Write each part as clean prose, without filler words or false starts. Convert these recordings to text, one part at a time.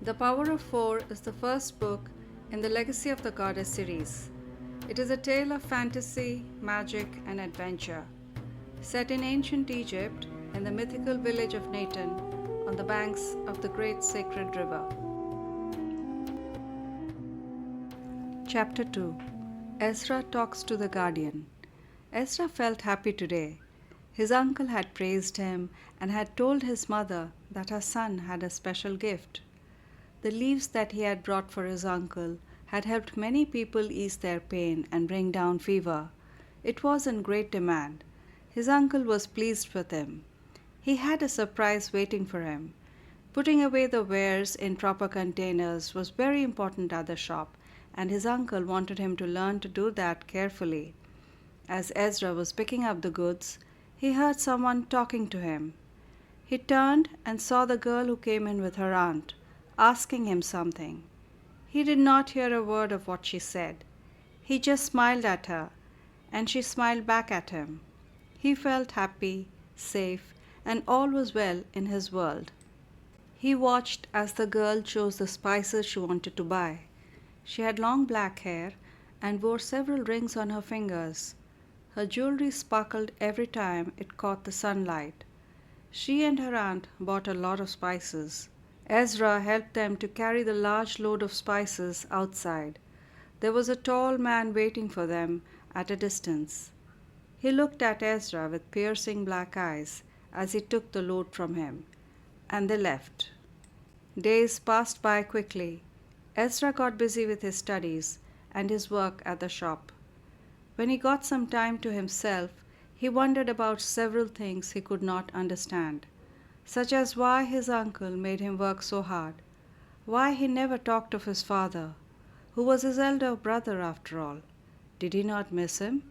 The Power of Four is the first book in the Legacy of the Goddess series. It is a tale of fantasy, magic, and adventure, set in ancient Egypt in the mythical village of Natan on the banks of the great sacred river. Chapter 2. Ezra talks to the guardian. Ezra felt happy today. His uncle had praised him and had told his mother that her son had a special gift. The leaves that he had brought for his uncle had helped many people ease their pain and bring down fever. It was in great demand. His uncle was pleased with him. He had a surprise waiting for him. Putting away the wares in proper containers was very important at the shop, and his uncle wanted him to learn to do that carefully. As Ezra was picking up the goods, he heard someone talking to him. He turned and saw the girl who came in with her aunt, asking him something. He did not hear a word of what she said. He just smiled at her, and she smiled back at him. He felt happy, safe, and all was well in his world. He watched as the girl chose the spices she wanted to buy. She had long black hair and wore several rings on her fingers. Her jewelry sparkled every time it caught the sunlight. She and her aunt bought a lot of spices. Ezra helped them to carry the large load of spices outside. There was a tall man waiting for them at a distance. He looked at Ezra with piercing black eyes as he took the load from him, and they left. Days passed by quickly. Ezra got busy with his studies and his work at the shop. When he got some time to himself, he wondered about several things he could not understand, such as why his uncle made him work so hard, why he never talked of his father, who was his elder brother after all. Did he not miss him?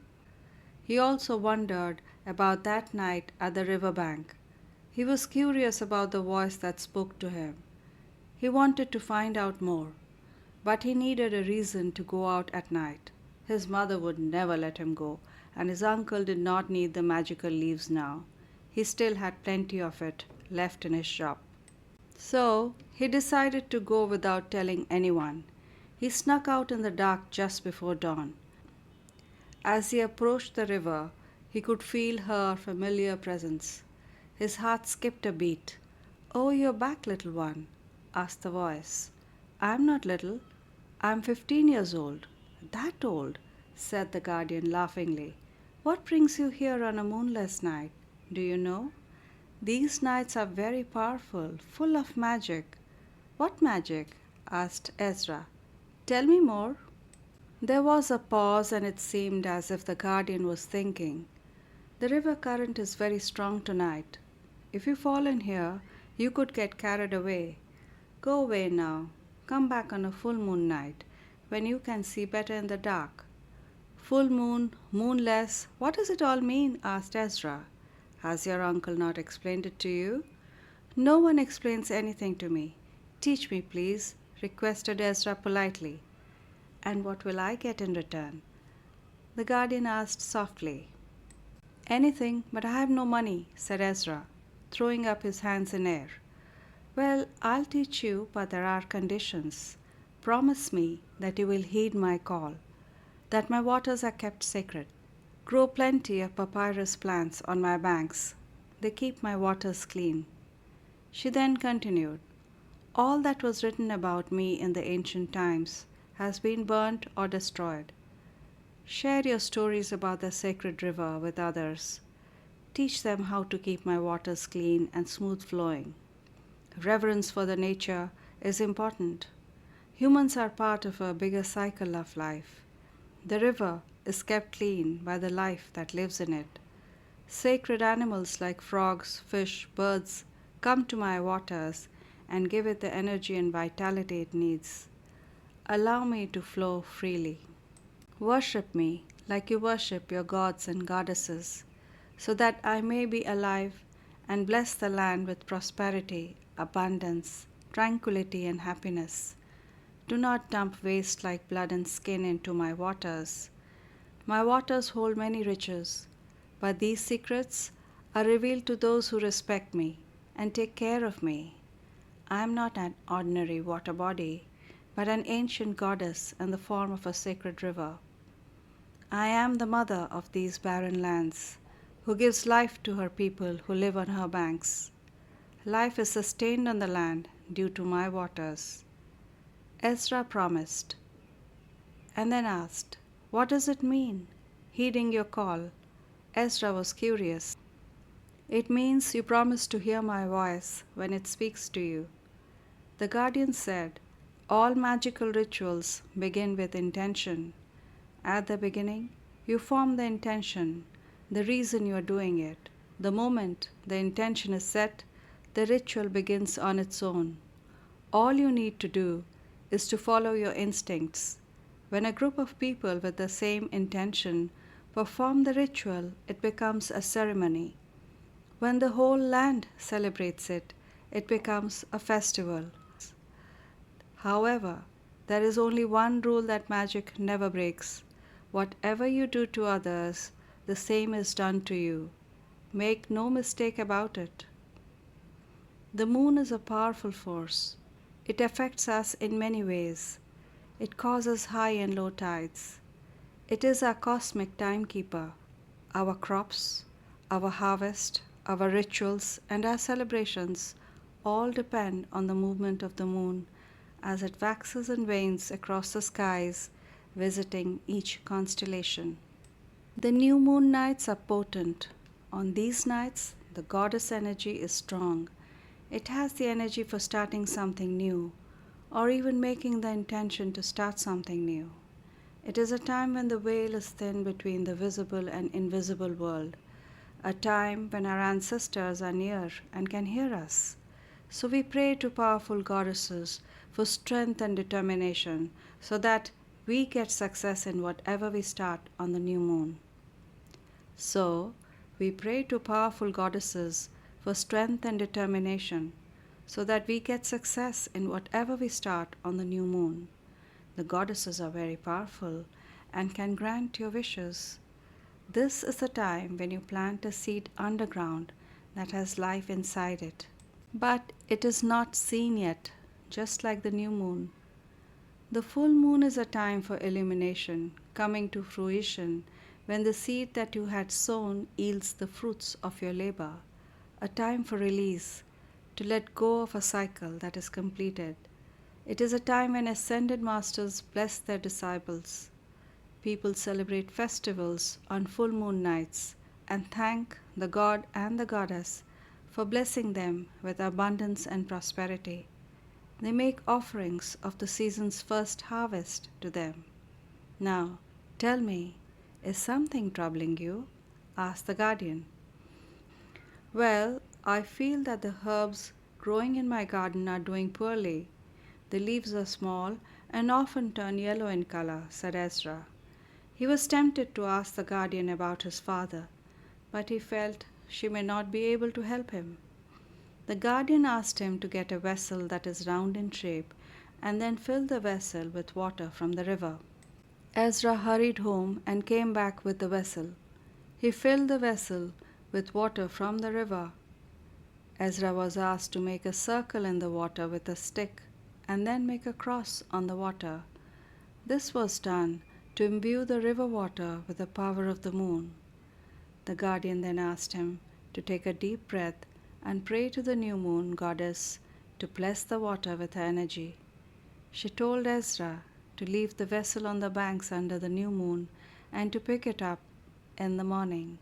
He also wondered about that night at the river bank. He was curious about the voice that spoke to him. He wanted to find out more, but he needed a reason to go out at night. His mother would never let him go, and his uncle did not need the magical leaves now. He still had plenty of it left in his shop. So he decided to go without telling anyone. He snuck out in the dark just before dawn. As he approached the river, he could feel her familiar presence. His heart skipped a beat. "Oh, you're back, little one?" asked the voice. "I'm not little. I'm 15 years old." "That old?" said the guardian laughingly. "What brings you here on a moonless night? Do you know? These nights are very powerful, full of magic." "What magic?" asked Ezra. "Tell me more." There was a pause, and it seemed as if the guardian was thinking. "The river current is very strong tonight. If you fall in here, you could get carried away. Go away now. Come back on a full moon night, when you can see better in the dark." "Full moon, moonless, what does it all mean?" asked Ezra. "Has your uncle not explained it to you?" "No one explains anything to me. Teach me, please," requested Ezra politely. "And what will I get in return?" the guardian asked softly. "Anything, but I have no money," said Ezra, throwing up his hands in air. "Well, I'll teach you, but there are conditions. Promise me that you will heed my call, that my waters are kept sacred. Grow plenty of papyrus plants on my banks. They keep my waters clean." She then continued, "All that was written about me in the ancient times has been burnt or destroyed. Share your stories about the sacred river with others. Teach them how to keep my waters clean and smooth flowing. Reverence for the nature is important. Humans are part of a bigger cycle of life. The river is kept clean by the life that lives in it. Sacred animals like frogs, fish, birds come to my waters and give it the energy and vitality it needs. Allow me to flow freely. Worship me like you worship your gods and goddesses, so that I may be alive and bless the land with prosperity, abundance, tranquility, and happiness. Do not dump waste like blood and skin into my waters. My waters hold many riches, but these secrets are revealed to those who respect me and take care of me. I am not an ordinary water body, but an ancient goddess in the form of a sacred river. I am the mother of these barren lands, who gives life to her people who live on her banks. Life is sustained on the land due to my waters. Ezra promised, and then asked, "What does it mean?" Heeding your call, Ezra was curious. "It means you promise to hear my voice when it speaks to you." The guardian said, "All magical rituals begin with intention. At the beginning, you form the intention, the reason you are doing it. The moment the intention is set, the ritual begins on its own. All you need to do is to follow your instincts. When a group of people with the same intention perform the ritual, it becomes a ceremony. When the whole land celebrates it, it becomes a festival. However, there is only one rule that magic never breaks. Whatever you do to others, the same is done to you. Make no mistake about it." The moon is a powerful force. It affects us in many ways. It causes high and low tides. It is our cosmic timekeeper. Our crops, our harvest, our rituals, and our celebrations all depend on the movement of the moon as it waxes and wanes across the skies, visiting each constellation. The new moon nights are potent. On these nights, the goddess energy is strong. It has the energy for starting something new, or even making the intention to start something new. It is a time when the veil is thin between the visible and invisible world, a time when our ancestors are near and can hear us. So we pray to powerful goddesses for strength and determination so that we get success in whatever we start on the new moon. So we pray to powerful goddesses for strength and determination so that we get success in whatever we start on the new moon. The goddesses are very powerful and can grant your wishes. This is the time when you plant a seed underground that has life inside it. But it is not seen yet, just like the new moon. The full moon is a time for illumination, coming to fruition when the seed that you had sown yields the fruits of your labor, a time for release, to let go of a cycle that is completed. It is a time when ascended masters bless their disciples. People celebrate festivals on full moon nights and thank the god and the goddess for blessing them with abundance and prosperity. They make offerings of the season's first harvest to them. "Now, tell me, is something troubling you?" asked the guardian. "Well, I feel that the herbs growing in my garden are doing poorly. The leaves are small and often turn yellow in color," said Ezra. He was tempted to ask the guardian about his father, but he felt she may not be able to help him. The guardian asked him to get a vessel that is round in shape and then fill the vessel with water from the river. Ezra hurried home and came back with the vessel. He filled the vessel with water from the river. Ezra was asked to make a circle in the water with a stick and then make a cross on the water. This was done to imbue the river water with the power of the moon. The guardian then asked him to take a deep breath and pray to the new moon goddess to bless the water with her energy. She told Ezra to leave the vessel on the banks under the new moon and to pick it up in the morning.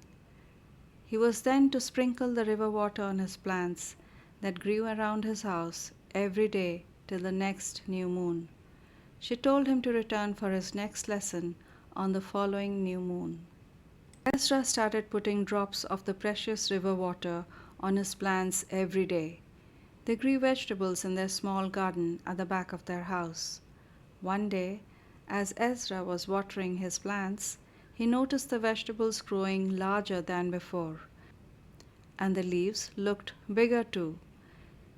He was then to sprinkle the river water on his plants that grew around his house every day till the next new moon. She told him to return for his next lesson on the following new moon. Ezra started putting drops of the precious river water on his plants every day. They grew vegetables in their small garden at the back of their house. One day, as Ezra was watering his plants, he noticed the vegetables growing larger than before, and the leaves looked bigger too.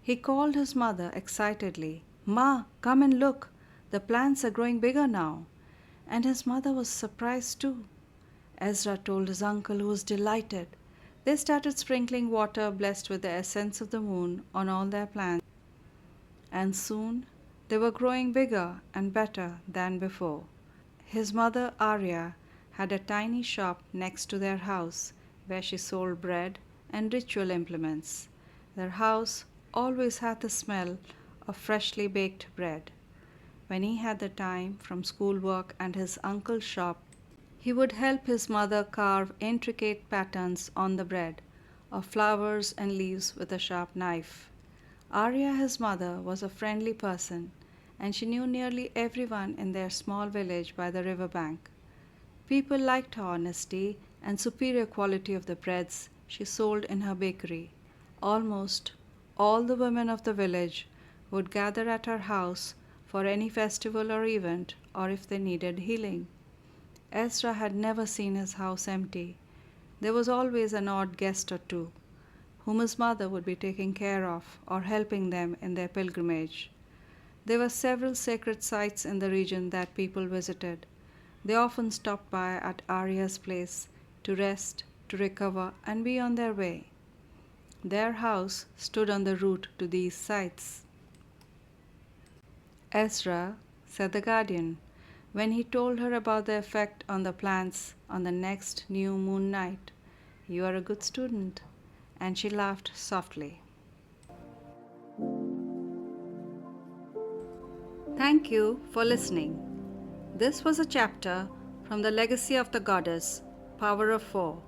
He called his mother excitedly, "Ma, come and look! The plants are growing bigger now." And his mother was surprised too. Ezra told his uncle, who was delighted. They started sprinkling water blessed with the essence of the moon on all their plants. and soon they were growing bigger and better than before. His mother, Arya, had a tiny shop next to their house where she sold bread and ritual implements. Their house always had the smell of freshly baked bread. When he had the time from schoolwork and his uncle's shop, he would help his mother carve intricate patterns on the bread, of flowers and leaves with a sharp knife. Arya, his mother, was a friendly person, and she knew nearly everyone in their small village by the river bank. People liked her honesty and superior quality of the breads she sold in her bakery. Almost all the women of the village would gather at her house for any festival or event, or if they needed healing. Ezra had never seen his house empty. There was always an odd guest or two, whom his mother would be taking care of or helping them in their pilgrimage. There were several sacred sites in the region that people visited. They often stopped by at Arya's place to rest, to recover, and be on their way. Their house stood on the route to these sites. Ezra, said the guardian, when he told her about the effect on the plants on the next new moon night, "You are a good student." And she laughed softly. Thank you for listening. This was a chapter from The Legacy of the Goddess, Power of Four.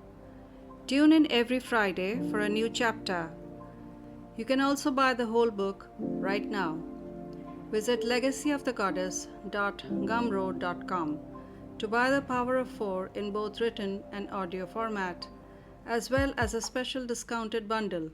Tune in every Friday for a new chapter. You can also buy the whole book right now. Visit legacyofthegoddess.gumroad.com to buy The Power of Four in both written and audio format, as well as a special discounted bundle.